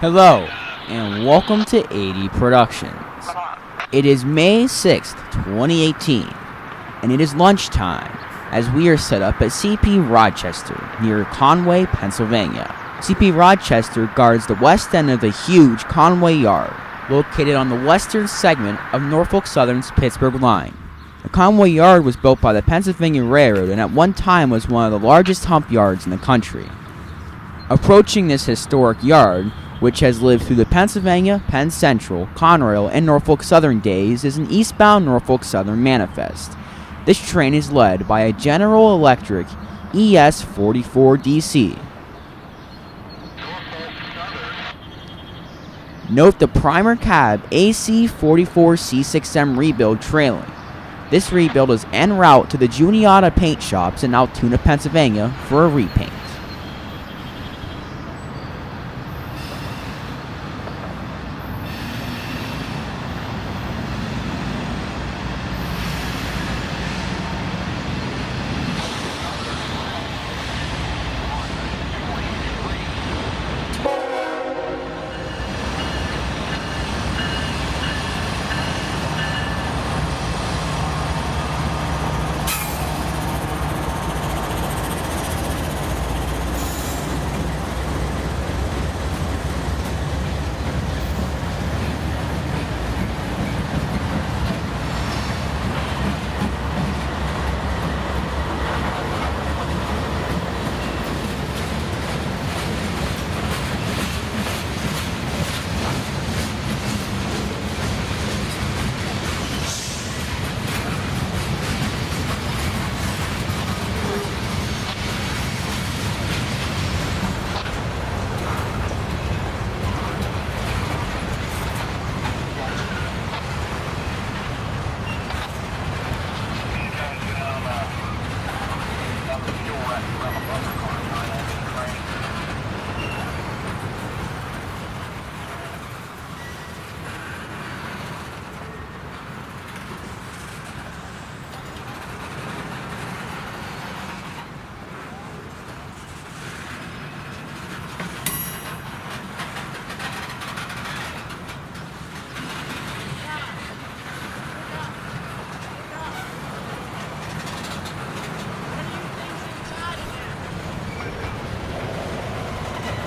Hello, and welcome to Erie Productions. It is May 6th, 2018, and it is lunchtime as we are set up at CP Rochester near Conway, Pennsylvania. CP Rochester guards the west end of the huge Conway Yard, located on the western segment of Norfolk Southern's Pittsburgh line. The Conway Yard was built by the Pennsylvania Railroad and at one time was one of the largest hump yards in the country. Approaching this historic yard, which has lived through the Pennsylvania, Penn Central, Conrail, and Norfolk Southern days, is an eastbound Norfolk Southern manifest. This train is led by a General Electric ES-44DC. Note the primer cab AC-44C6M rebuild trailing. This rebuild is en route to the Juniata paint shops in Altoona, Pennsylvania for a repaint.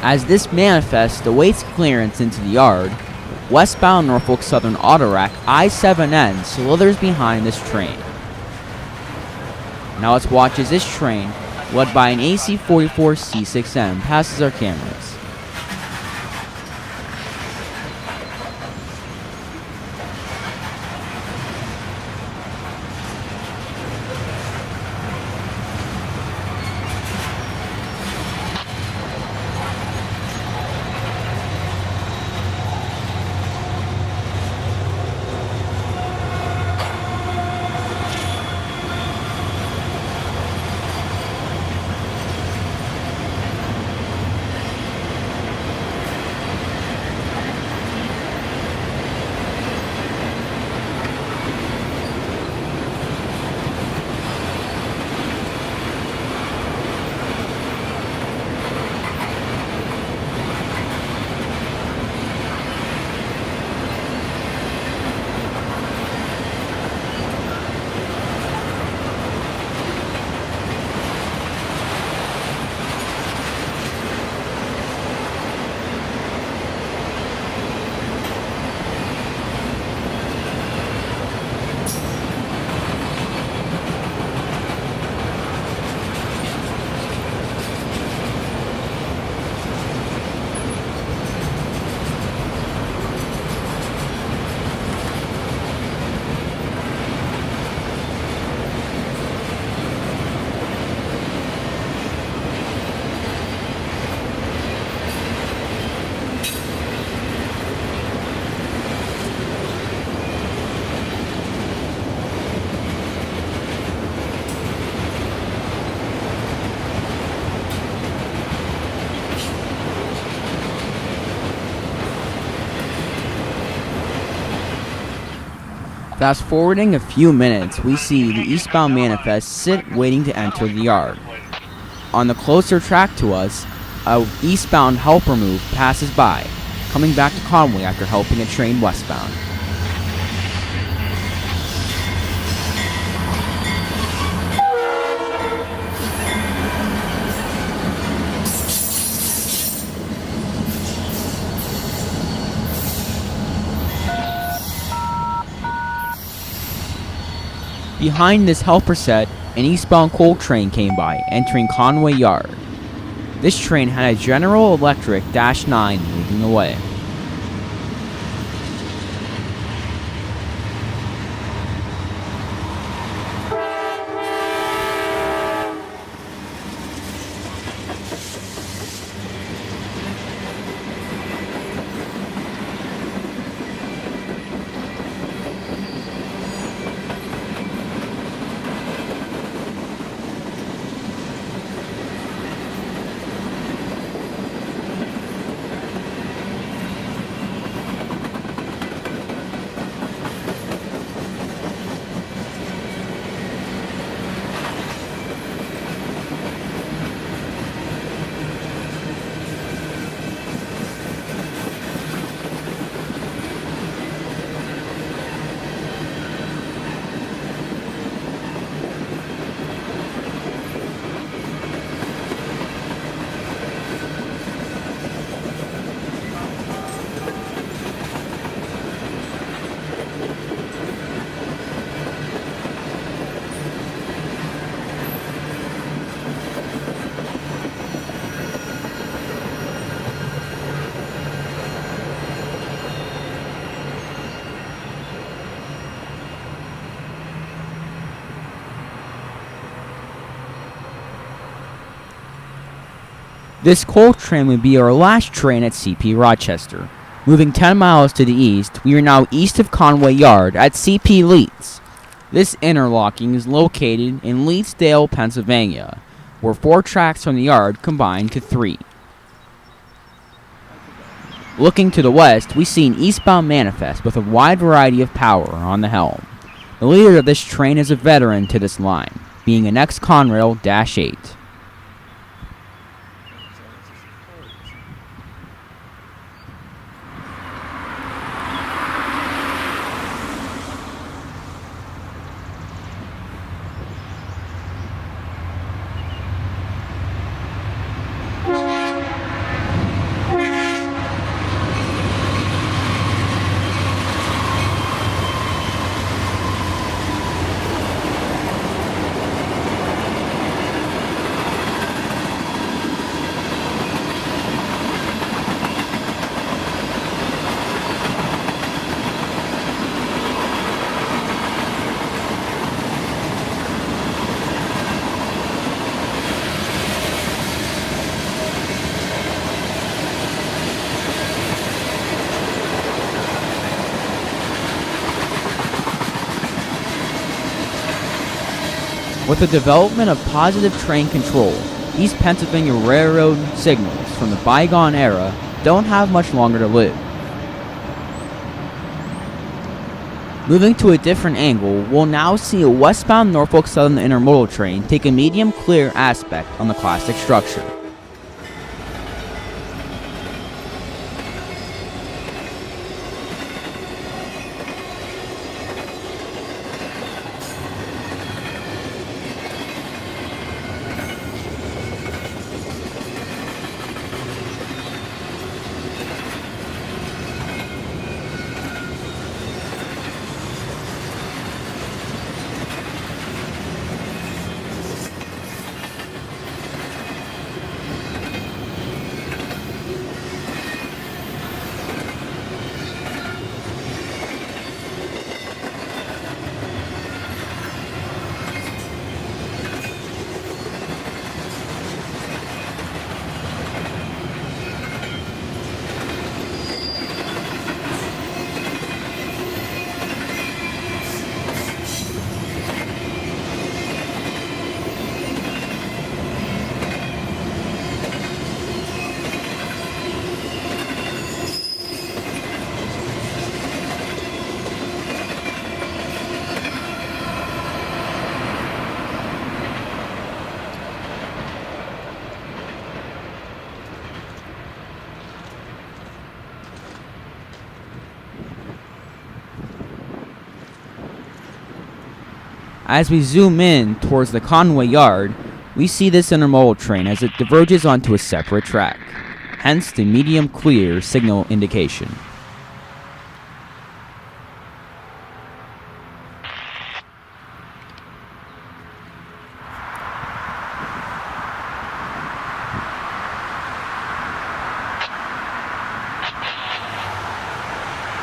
As this manifest awaits clearance into the yard, westbound Norfolk Southern Autorack I-7N slithers behind this train. Now let's watch as this train, led by an AC-44C6M, passes our cameras. Fast forwarding a few minutes, we see the eastbound manifest sit waiting to enter the yard. On the closer track to us, a eastbound helper move passes by, coming back to Conway after helping a train westbound. Behind this helper set, an eastbound coal train came by, entering Conway Yard. This train had a General Electric Dash 9 leading the way. This coal train would be our last train at CP Rochester. Moving 10 miles to the east, we are now east of Conway Yard at CP Leeds. This interlocking is located in Leedsdale, Pennsylvania, where 4 tracks from the yard combine to 3. Looking to the west, we see an eastbound manifest with a wide variety of power on the helm. The leader of this train is a veteran to this line, being an ex-Conrail Dash 8. With the development of positive train control, East Pennsylvania Railroad signals from the bygone era don't have much longer to live. Moving to a different angle, we'll now see a westbound Norfolk Southern intermodal train take a medium clear aspect on the classic structure. As we zoom in towards the Conway yard, we see this intermodal train as it diverges onto a separate track, hence the medium clear signal indication.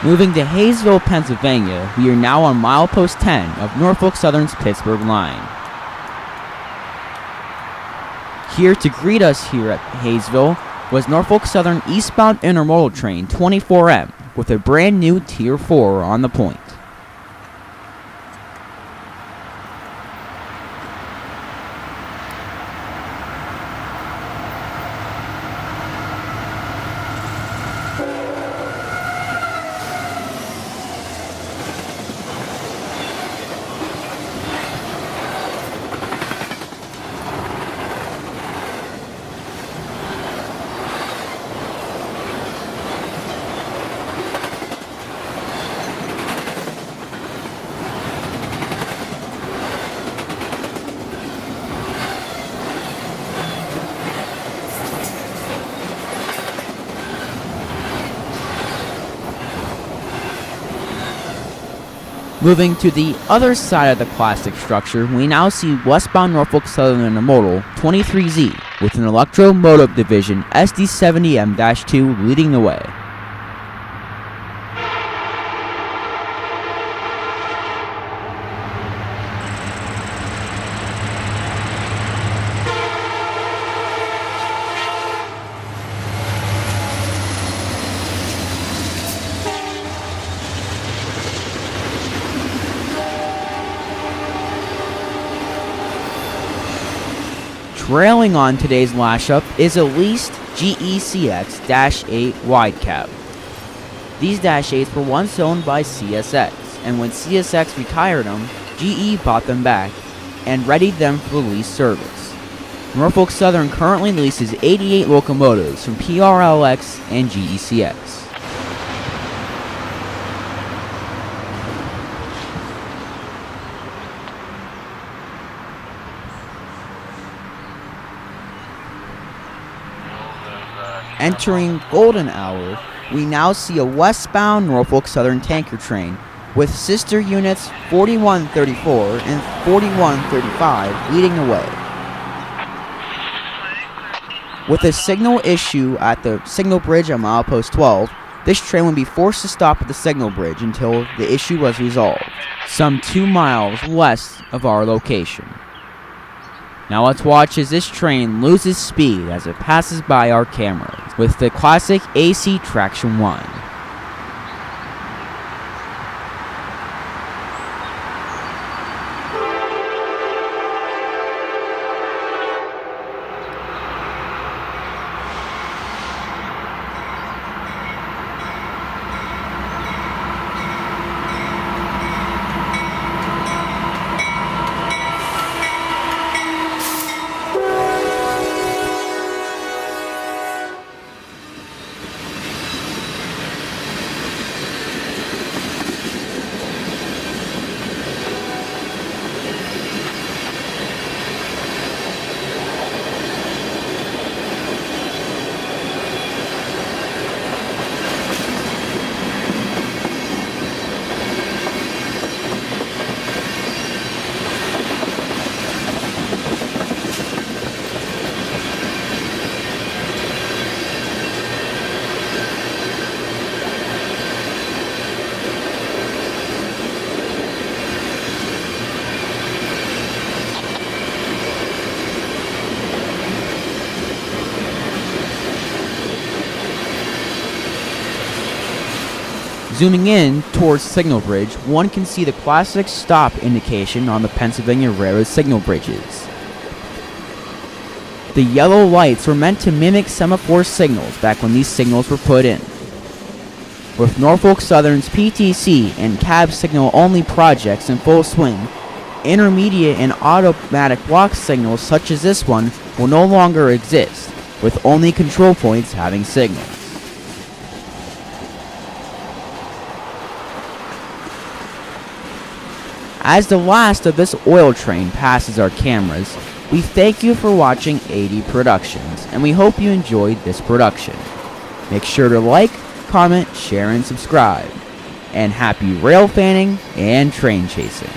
Moving to Hayesville, Pennsylvania, we are now on milepost 10 of Norfolk Southern's Pittsburgh line. Here to greet us here at Hayesville was Norfolk Southern eastbound intermodal train 24M with a brand new Tier 4 on the point. Moving to the other side of the classic structure, we now see westbound Norfolk Southern Intermodal 23Z with an electromotive division SD70M-2 leading the way. Trailing on today's lash-up is a leased GECX-8 wide cab. These Dash 8s were once owned by CSX, and when CSX retired them, GE bought them back and readied them for lease service. Norfolk Southern currently leases 88 locomotives from PRLX and GECX. Entering golden hour, we now see a westbound Norfolk Southern tanker train with sister units 4134 and 4135 leading the way. With a signal issue at the signal bridge at milepost 12, this train would be forced to stop at the signal bridge until the issue was resolved, some 2 miles west of our location. Now let's watch as this train loses speed as it passes by our cameras with the classic AC traction 1. Zooming in towards Signal Bridge, one can see the classic stop indication on the Pennsylvania Railroad signal bridges. The yellow lights were meant to mimic semaphore signals back when these signals were put in. With Norfolk Southern's PTC and cab signal only projects in full swing, intermediate and automatic block signals such as this one will no longer exist, with only control points having signals. As the last of this oil train passes our cameras, we thank you for watching 80 Productions, and we hope you enjoyed this production. Make sure to like, comment, share, and subscribe. And happy rail fanning and train chasing.